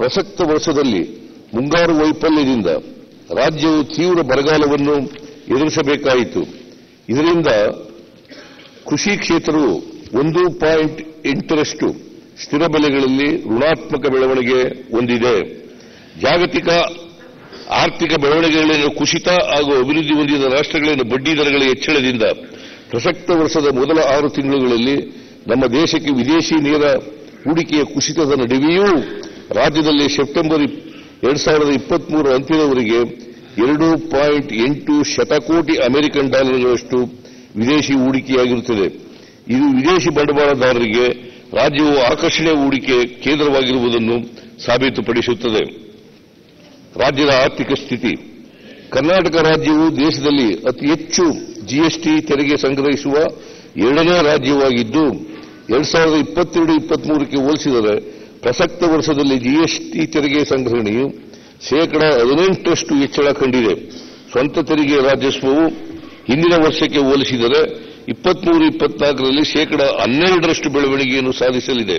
ಪ್ರಸಕ್ತ ವರ್ಷದಲ್ಲಿ ಮುಂಗಾರು ವೈಫಲ್ಯದಿಂದ ರಾಜ್ಯವು ತೀವ್ರ ಬರಗಾಲವನ್ನು ಎದುರಿಸಬೇಕಾಯಿತು. ಇದರಿಂದ ಕೃಷಿ ಕ್ಷೇತ್ರವು 1.8ರಷ್ಟು ಸ್ಥಿರ ಬೆಲೆಗಳಲ್ಲಿ ಋಣಾತ್ಮಕ ಬೆಳವಣಿಗೆ ಹೊಂದಿದೆ. ಜಾಗತಿಕ ಆರ್ಥಿಕ ಬೆಳವಣಿಗೆಗಳನ್ನು ಕುಸಿತ ಹಾಗೂ ಅಭಿವೃದ್ಧಿ ಹೊಂದಿದ ರಾಷ್ಟ್ರಗಳಲ್ಲಿನ ಬಡ್ಡಿ ದರಗಳ ಹೆಚ್ಚಳದಿಂದ ಪ್ರಸಕ್ತ ವರ್ಷದ ಮೊದಲ 6 ತಿಂಗಳುಗಳಲ್ಲಿ ನಮ್ಮ ದೇಶಕ್ಕೆ ವಿದೇಶಿ ನೇರ ಹೂಡಿಕೆಯ ಕುಸಿತದ ನಡುವೆಯೂ ರಾಜ್ಯದಲ್ಲಿ ಸೆಪ್ಟೆಂಬರ್ 2023 ಅಂತ್ಯದವರೆಗೆ 2.8 ಶತಕೋಟಿ ಅಮೆರಿಕನ್ ಡಾಲರ್ಗಳಷ್ಟು ವಿದೇಶಿ ಹೂಡಿಕೆಯಾಗಿರುತ್ತದೆ. ಇದು ವಿದೇಶಿ ಬಂಡವಾಳದಾರರಿಗೆ ರಾಜ್ಯವು ಆಕರ್ಷಣೀಯ ಹೂಡಿಕೆ ಕೇಂದ್ರವಾಗಿರುವುದನ್ನು ಸಾಬೀತುಪಡಿಸುತ್ತದೆ. ರಾಜ್ಯದ ಆರ್ಥಿಕ ಸ್ಥಿತಿ. ಕರ್ನಾಟಕ ರಾಜ್ಯವು ದೇಶದಲ್ಲಿ ಅತಿ ಹೆಚ್ಚು ಜಿಎಸ್ಟಿ ತೆರಿಗೆ ಸಂಗ್ರಹಿಸುವ 2ನೇ ರಾಜ್ಯವಾಗಿದ್ದು 2022-23ಕ್ಕೆ ಹೋಲಿಸಿದರೆ ಪ್ರಸಕ್ತ ವರ್ಷದಲ್ಲಿ ಜಿಎಸ್ಟಿ ತೆರಿಗೆ ಸಂಗ್ರಹಣೆಯು 18% ಹೆಚ್ಚಳ ಕಂಡಿದೆ. ಸ್ವಂತ ತೆರಿಗೆ ರಾಜಸ್ವವು ಹಿಂದಿನ ವರ್ಷಕ್ಕೆ ಹೋಲಿಸಿದರೆ 23-24ರಲ್ಲಿ 12% ಬೆಳವಣಿಗೆಯನ್ನು ಸಾಧಿಸಲಿದೆ.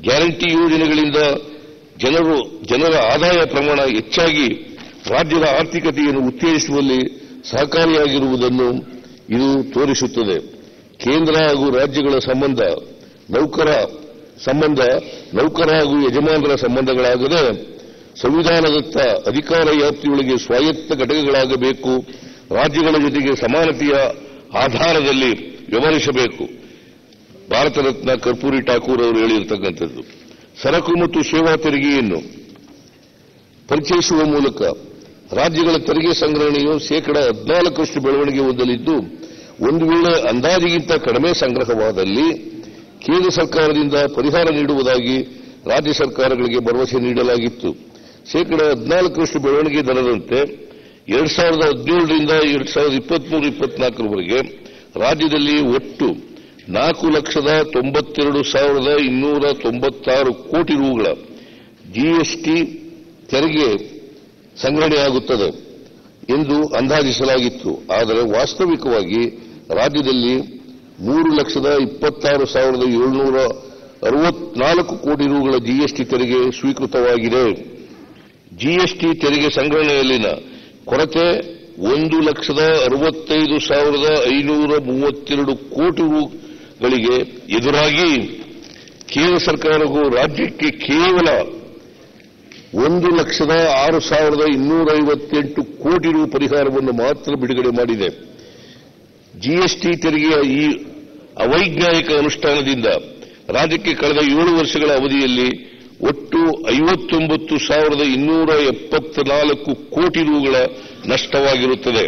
ಗ್ಯಾರಂಟಿ ಯೋಜನೆಗಳಿಂದ ಜನರ ಆದಾಯ ಪ್ರಮಾಣ ಹೆಚ್ಚಾಗಿ ರಾಜ್ಯದ ಆರ್ಥಿಕತೆಯನ್ನು ಉತ್ತೇಜಿಸುವಲ್ಲಿ ಸಹಕಾರಿಯಾಗಿರುವುದನ್ನು ಇದು ತೋರಿಸುತ್ತದೆ. ಕೇಂದ್ರ ಹಾಗೂ ರಾಜ್ಯಗಳ ಸಂಬಂಧ ನೌಕರ ಹಾಗೂ ಯಜಮಾನರ ಸಂಬಂಧಗಳಾಗದೆ ಸಂವಿಧಾನದತ್ತ ಅಧಿಕಾರ ವ್ಯಾಪ್ತಿಯೊಳಗೆ ಸ್ವಾಯತ್ತ ಘಟಕಗಳಾಗಬೇಕು. ರಾಜ್ಯಗಳ ಜೊತೆಗೆ ಸಮಾನತೆಯ ಆಧಾರದಲ್ಲಿ ವ್ಯವಹರಿಸಬೇಕು. ಭಾರತ ರತ್ನ ಕರ್ಪೂರಿ ಠಾಕೂರ್ ಅವರು ಹೇಳಿರ್ತಕ್ಕಂಥದ್ದು. ಸರಕು ಮತ್ತು ಸೇವಾ ತೆರಿಗೆಯನ್ನು ಪರಿಚಯಿಸುವ ಮೂಲಕ ರಾಜ್ಯಗಳ ತೆರಿಗೆ ಸಂಗ್ರಹಣೆಯು 14% ಬೆಳವಣಿಗೆ ಹೊಂದಲಿದ್ದು, ಒಂದು ವೇಳೆ ಅಂದಾಜಿಗಿಂತ ಕಡಿಮೆ ಸಂಗ್ರಹವಾದಲ್ಲಿ ಕೇಂದ್ರ ಸರ್ಕಾರದಿಂದ ಪರಿಹಾರ ನೀಡುವುದಾಗಿ ರಾಜ್ಯ ಸರ್ಕಾರಗಳಿಗೆ ಭರವಸೆ ನೀಡಲಾಗಿತ್ತು. 14% ಬೆಳವಣಿಗೆ ದರದಂತೆ 2017ರಿಂದ 2023-24ರವರೆಗೆ ರಾಜ್ಯದಲ್ಲಿ ಒಟ್ಟು 4,92,296 ಕೋಟಿ ರೂಗಳ ಜಿಎಸ್ಟಿ ತೆರಿಗೆ ಸಂಗ್ರಹಣೆಯಾಗುತ್ತದೆ ಎಂದು ಅಂದಾಜಿಸಲಾಗಿತ್ತು. ಆದರೆ ವಾಸ್ತವಿಕವಾಗಿ ರಾಜ್ಯದಲ್ಲಿ 3,26,764 ಕೋಟಿ ರೂಗಳ ಜಿಎಸ್ಟಿ ತೆರಿಗೆ ಸ್ವೀಕೃತವಾಗಿದೆ. ಜಿಎಸ್ಟಿ ತೆರಿಗೆ ಸಂಗ್ರಹಣೆಯಲ್ಲಿನ ಕೊರತೆ 1,65,532 ಕೋಟಿ ರೂಗಳಿಗೆ ಎದುರಾಗಿ ಕೇಂದ್ರ ಸರ್ಕಾರವು ರಾಜ್ಯಕ್ಕೆ ಕೇವಲ 1,06,258 ಕೋಟಿ ರು ಪರಿಹಾರವನ್ನು ಮಾತ್ರ ಬಿಡುಗಡೆ ಮಾಡಿದೆ. ಜಿಎಸ್ಟಿ ತೆರಿಗೆಯ ಈ ಅವೈಜ್ಞಾನಿಕ ಅನುಷ್ಠಾನದಿಂದ ರಾಜ್ಯಕ್ಕೆ ಕಳೆದ 7 ವರ್ಷಗಳ ಅವಧಿಯಲ್ಲಿ ಒಟ್ಟು 59,274 ಕೋಟಿ ರೂಗಳ ನಷ್ಟವಾಗಿರುತ್ತದೆ.